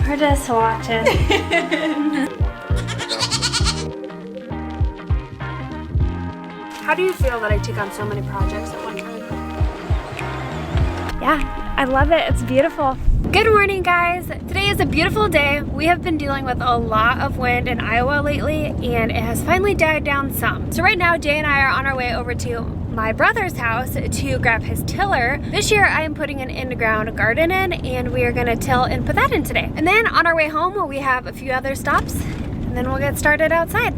We're just watching. How do you feel that I take on so many projects at one time? Yeah, I love it. It's beautiful. Good morning, guys. Today is a beautiful day. We have been dealing with a lot of wind in Iowa lately, and it has finally died down some. So right now, Jay and I are on our way over to my brother's house to grab his tiller. This year, I am putting an in-the-ground garden in, and we are gonna till and put that in today. And then on our way home, we have a few other stops, and then we'll get started outside.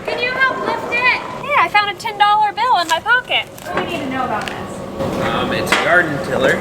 Can you help lift it? Yeah, I found a $10 bill in my pocket. What do we need to know about this? It's a garden tiller.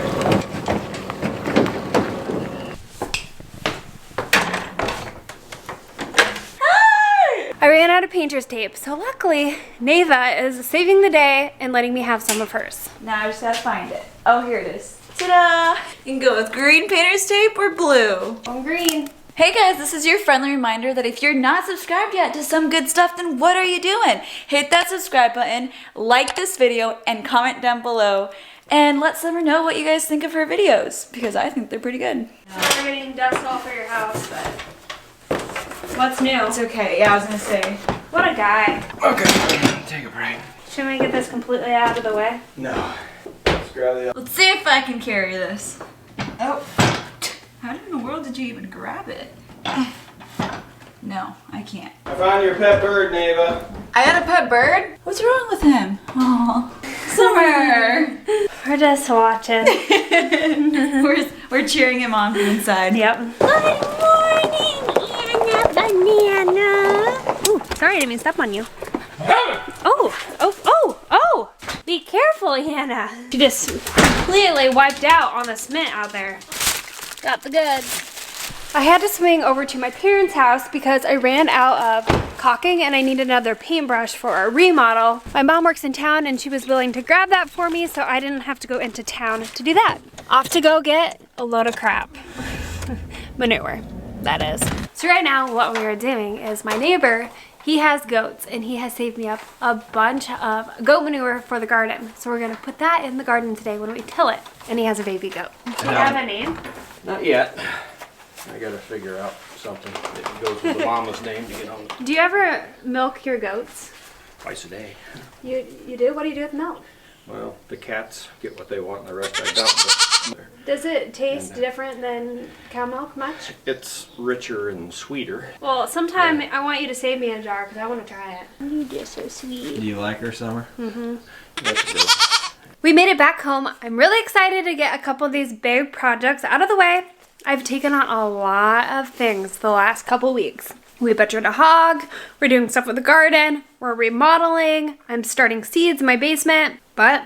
Hi! I ran out of painter's tape, so luckily, Neva is saving the day and letting me have some of hers. Now I just gotta find it. Oh, here it is. Ta-da! You can go with green painter's tape or blue. On green. Hey guys, this is your friendly reminder that if you're not subscribed yet to Some Good Stuff, then what are you doing? Hit that subscribe button, like this video, and comment down below. And let Summer know what you guys think of her videos, because I think they're pretty good. We're getting dust all for your house, but what's new? It's okay, yeah, I was gonna say. What a guy. Okay, take a break. Should we get this completely out of the way? No. Let's grab the... Let's see if I can carry this. Oh. How in the world did you even grab it? No, I can't. I found your pet bird, Neva. I got a pet bird? What's wrong with him? Oh, Summer! We're just watching. we're cheering him on from inside. Yep. Good morning, Anna Banana. Ooh, sorry, I didn't mean to step on you. Oh! Be careful, Hannah. She just completely wiped out on the cement out there. Got the goods. I had to swing over to my parents' house because I ran out of caulking and I needed another paintbrush for our remodel. My mom works in town and she was willing to grab that for me, so I didn't have to go into town to do that. Off to go get a load of crap. Manure, that is. So right now what we are doing is my neighbor, he has goats and he has saved me up a bunch of goat manure for the garden. So we're gonna put that in the garden today when we till it. And he has a baby goat. Do you have a name? Not yet. I gotta figure out something that goes with the mama's name to get on Do you ever milk your goats? twice a day. You do? What do you do with milk? Well, the cats get what they want and the rest I don't. But Does it taste different than cow milk much? it's richer and sweeter. Well, sometime I want you to save me a jar because I want to try it. You're just so sweet. Do you like her, Summer? Mm-hmm. That's good. We made it back home. I'm really excited to get a couple of these big projects out of the way. I've taken on a lot of things the last couple weeks. We butchered a hog, we're doing stuff with the garden, we're remodeling, I'm starting seeds in my basement, but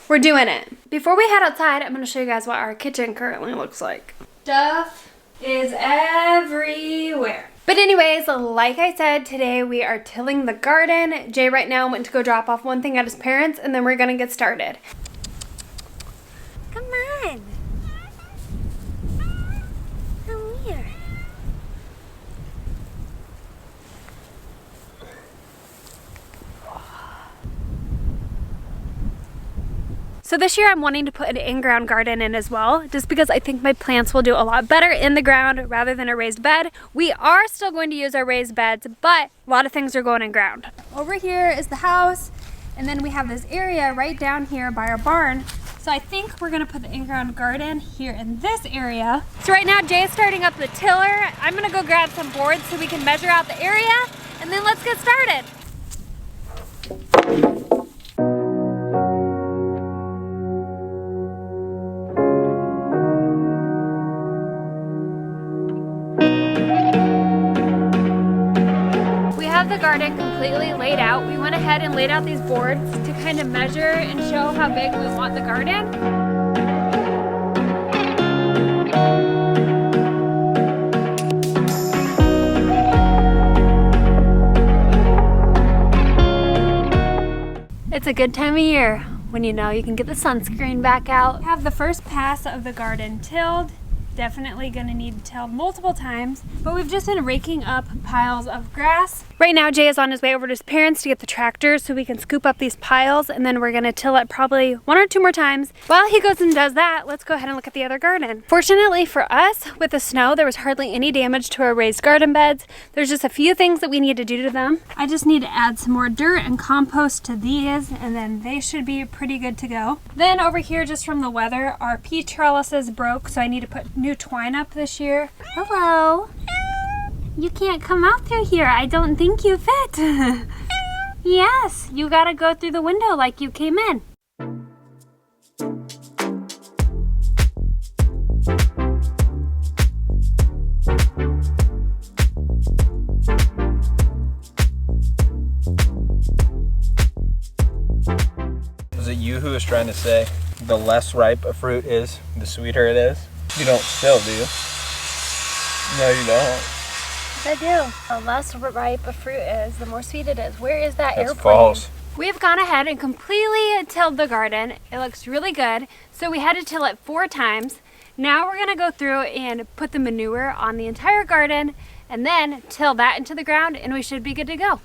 we're doing it. Before we head outside, I'm gonna show you guys what our kitchen currently looks like. Stuff is everywhere. But anyways, like I said, today we are tilling the garden. Jay right now went to go drop off one thing at his parents' and then we're gonna get started. Come on. Come here. So this year I'm wanting to put an in-ground garden in as well, just because I think my plants will do a lot better in the ground rather than a raised bed. We are still going to use our raised beds, but a lot of things are going in ground. Over here is the house, and then we have this area right down here by our barn. So I think we're gonna put the in-ground garden here in this area. So right now Jay is starting up the tiller. I'm gonna go grab some boards so we can measure out the area, and then let's get started. The garden completely laid out. We went ahead and laid out these boards to kind of measure and show how big we want the garden. It's a good time of year when you know you can get the sunscreen back out. Have the first pass of the garden tilled. Definitely gonna need to till multiple times, but we've just been raking up piles of grass Right now, Jay is on his way over to his parents to get the tractor so we can scoop up these piles, and then we're gonna till it probably 1 or 2 more times. While he goes and does that, let's go ahead and look at the other garden. Fortunately for us, with the snow, there was hardly any damage to our raised garden beds. There's just a few things that we need to do to them. I just need to add some more dirt and compost to these, and then they should be pretty good to go. Then over here, just from the weather, our pea trellises broke, so I need to put new twine up this year. Hello. You can't come out through here. I don't think you fit. Yes, you gotta go through the window like you came in. Was it you who was trying to say the less ripe a fruit is, the sweeter it is? You don't still, do you? No, you don't. I do. The less ripe a fruit is, the more sweet it is. Where is that That's airplane? false. We've gone ahead and completely tilled the garden. It looks really good. So we had to till it 4 times. Now we're gonna go through and put the manure on the entire garden and then till that into the ground, and we should be good to go.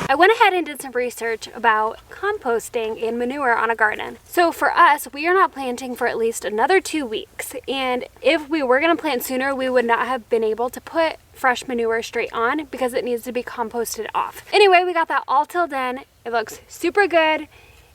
I went ahead and did some research about composting and manure on a garden. So for us, we are not planting for at least another 2 weeks. And if we were gonna plant sooner, we would not have been able to put fresh manure straight on because it needs to be composted off. Anyway, we got that all tilled in. It looks super good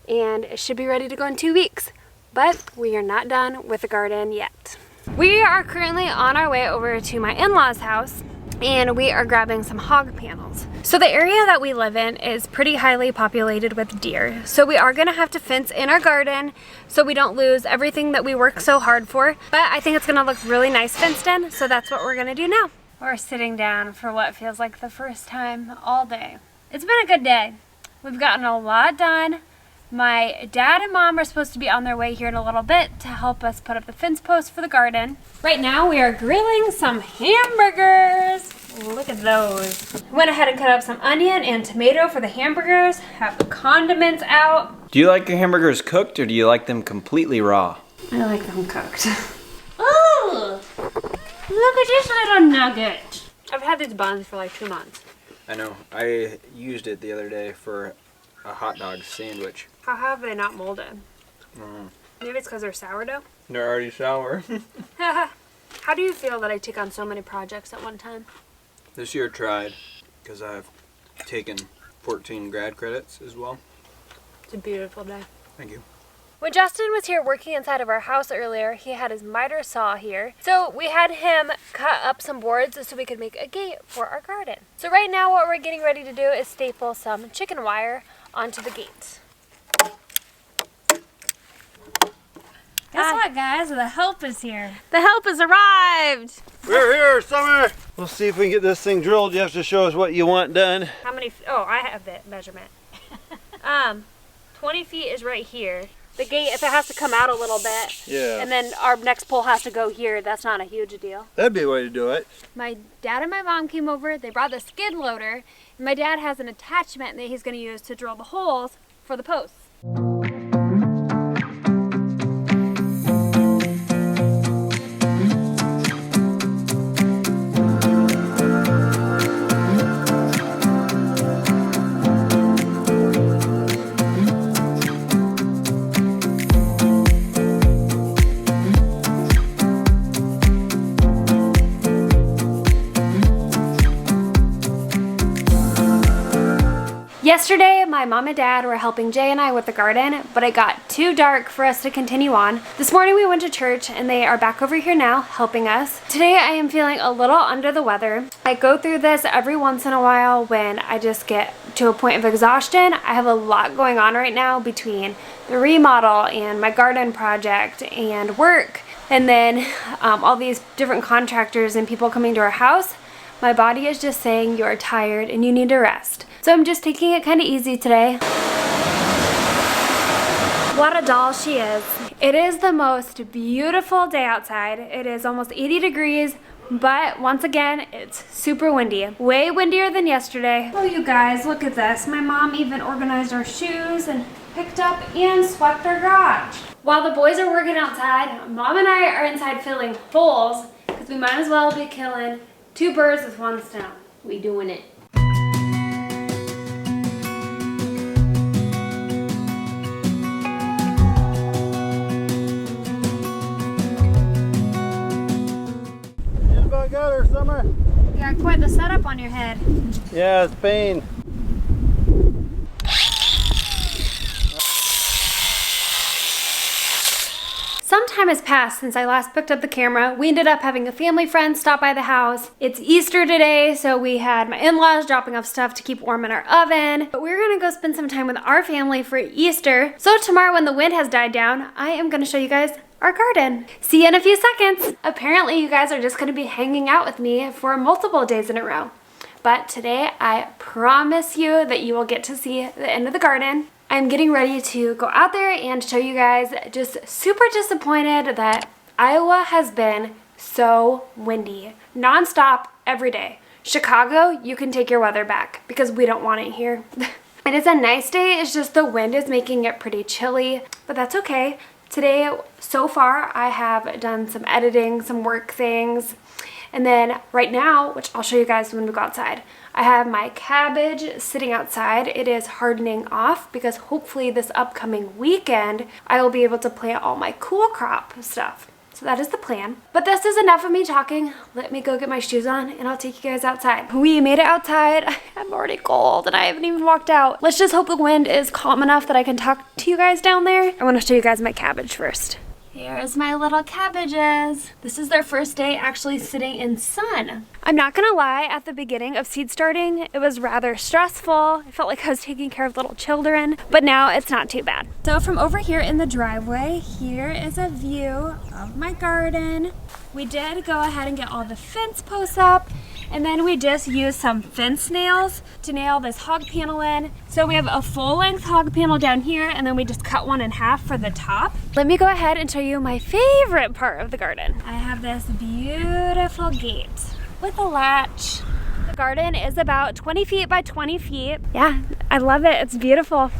and it should be ready to go in 2 weeks. But we are not done with the garden yet. We are currently on our way over to my in-laws' house, and we are grabbing some hog panels. So the area that we live in is pretty highly populated with deer. So we are gonna have to fence in our garden so we don't lose everything that we work so hard for. But I think it's gonna look really nice fenced in, so that's what we're gonna do now. We're sitting down for what feels like the first time all day. It's been a good day. We've gotten a lot done. My dad and mom are supposed to be on their way here in a little bit to help us put up the fence post for the garden. Right now we are grilling some hamburgers. Look at those. Went ahead and cut up some onion and tomato for the hamburgers. Have the condiments out. Do you like your hamburgers cooked or do you like them completely raw? I like them cooked. Oh, look at this little nugget. I've had these buns for like 2 months. I know. I used it the other day for a hot dog sandwich. How have they not molded? Maybe it's because they're sourdough? They're already sour. How do you feel that I take on so many projects at one time? This year tried because I've taken 14 grad credits as well. It's a beautiful day. Thank you. When Justin was here working inside of our house earlier, he had his miter saw here. So we had him cut up some boards so we could make a gate for our garden. So right now what we're getting ready to do is staple some chicken wire onto the gate. Guess what, guys? The help is here. The help has arrived. We're here, Summer. We'll see if we can get this thing drilled. You have to show us what you want done. How many? Oh, I have the measurement. 20 feet is right here. The gate, if it has to come out a little bit, Yeah. and then our next pole has to go here, that's not a huge deal. That'd be a way to do it. My dad and my mom came over, they brought the skid loader, and my dad has an attachment that he's going to use to drill the holes for the posts. Yesterday, my mom and dad were helping Jay and I with the garden, but it got too dark for us to continue on. This morning we went to church and they are back over here now helping us. Today I am feeling a little under the weather. I go through this every once in a while when I just get to a point of exhaustion. I have a lot going on right now between the remodel and my garden project and work, and then all these different contractors and people coming to our house. My body is just saying you're tired and you need to rest. So I'm just taking it kind of easy today. What a doll she is. It is the most beautiful day outside. It is almost 80 degrees, but once again, it's super windy. Way windier than yesterday. Oh, you guys, look at this. My mom even organized our shoes and picked up and swept our garage. While the boys are working outside, Mom and I are inside filling holes because we might as well be killing 2 birds with 1 stone. We doing it. You about got her, Summer. You got quite the setup on your head. Yeah, it's pain. Some time has passed since I last picked up the camera. We ended up having a family friend stop by the house. It's Easter today, so we had my in-laws dropping off stuff to keep warm in our oven. But we're gonna go spend some time with our family for Easter. So tomorrow when the wind has died down, I am gonna show you guys our garden. See you in a few seconds. Apparently you guys are just gonna be hanging out with me for multiple days in a row. But today I promise you that you will get to see the end of the garden. I'm getting ready to go out there and show you guys. Just super disappointed that Iowa has been so windy, nonstop every day. Chicago, you can take your weather back because we don't want it here. It is a nice day, it's just the wind is making it pretty chilly, but that's okay. Today, so far, I have done some editing, some work things, and then right now, which I'll show you guys when we go outside, I have my cabbage sitting outside. It is hardening off because hopefully this upcoming weekend, I will be able to plant all my cool crop stuff. So that is the plan. But this is enough of me talking. Let me go get my shoes on and I'll take you guys outside. We made it outside. I'm already cold and I haven't even walked out. Let's just hope the wind is calm enough that I can talk to you guys down there. I want to show you guys my cabbage first. Here's my little cabbages. This is their first day actually sitting in sun. I'm not gonna lie, at the beginning of seed starting, it was rather stressful. I felt like I was taking care of little children, but now it's not too bad. So from over here in the driveway, here is a view of my garden. We did go ahead and get all the fence posts up, and then we just used some fence nails to nail this hog panel in. So we have a full-length hog panel down here, and then we just cut one in half for the top. Let me go ahead and show you my favorite part of the garden. I have this beautiful gate with a latch. The garden is about 20 feet by 20 feet. Yeah, I love it. It's beautiful.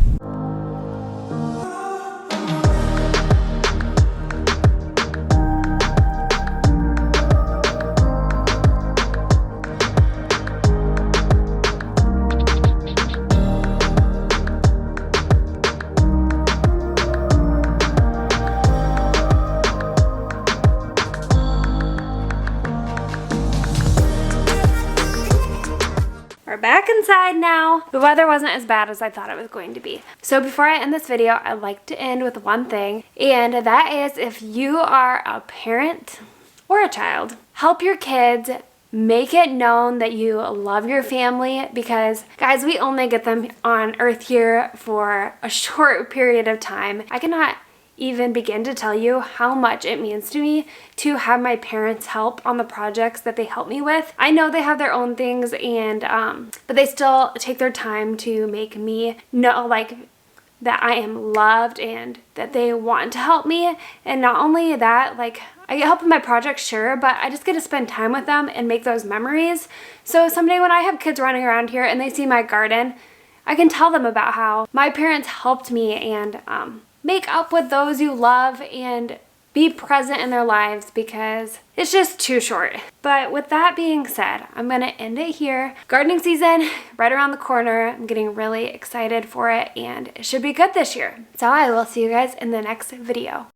We're back inside now. The weather wasn't as bad as I thought it was going to be. So before I end this video, I'd like to end with one thing, and that is if you are a parent or a child, help your kids make it known that you love your family because, guys, we only get them on earth here for a short period of time. I cannot even begin to tell you how much it means to me to have my parents help on the projects that they help me with. I know they have their own things and but they still take their time to make me know like that I am loved and that they want to help me. And not only that, like I get help in my projects, sure, but I just get to spend time with them and make those memories. So someday when I have kids running around here and they see my garden, I can tell them about how my parents helped me and make up with those you love and be present in their lives because it's just too short. But with that being said, I'm gonna end it here. Gardening season right around the corner. I'm getting really excited for it and it should be good this year. So I will see you guys in the next video.